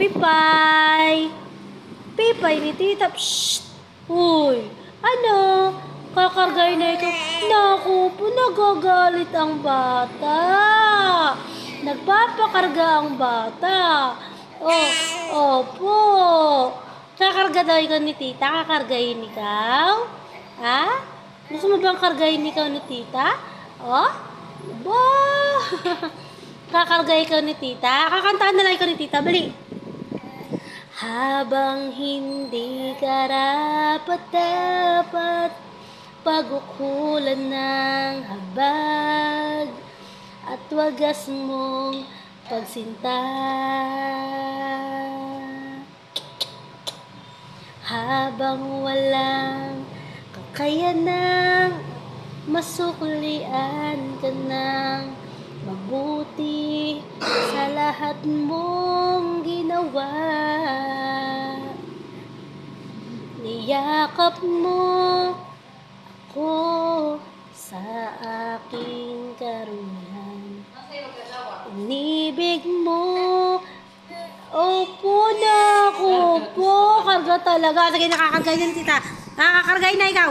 Pipay! Pipay ni tita. Psst! Uy! Ano? Kakargay na ito. Naku po, nagagalit ang bata. Nagpapakarga ang bata. Oh, opo. Kakarga daw ikaw ni tita? Kakargayin ikaw? Ha? Gusto mo bang kargayin ikaw ni tita? Oh? Ba? Kakarga ikaw ni tita? Kakantahan na lang ikaw ni tita. Bali. Habang hindi karapat-dapat pagukulan ng habag at wagas mong pagsinta. Habang walang kakayanang masuklian ka ng mabuti sa lahat mong ginawa. Niyakap mo ako sa aking karunan. Inibig mo. Opo na ako po. Karga talaga. Sige, nakakargay na tita. Nakakargay na ikaw.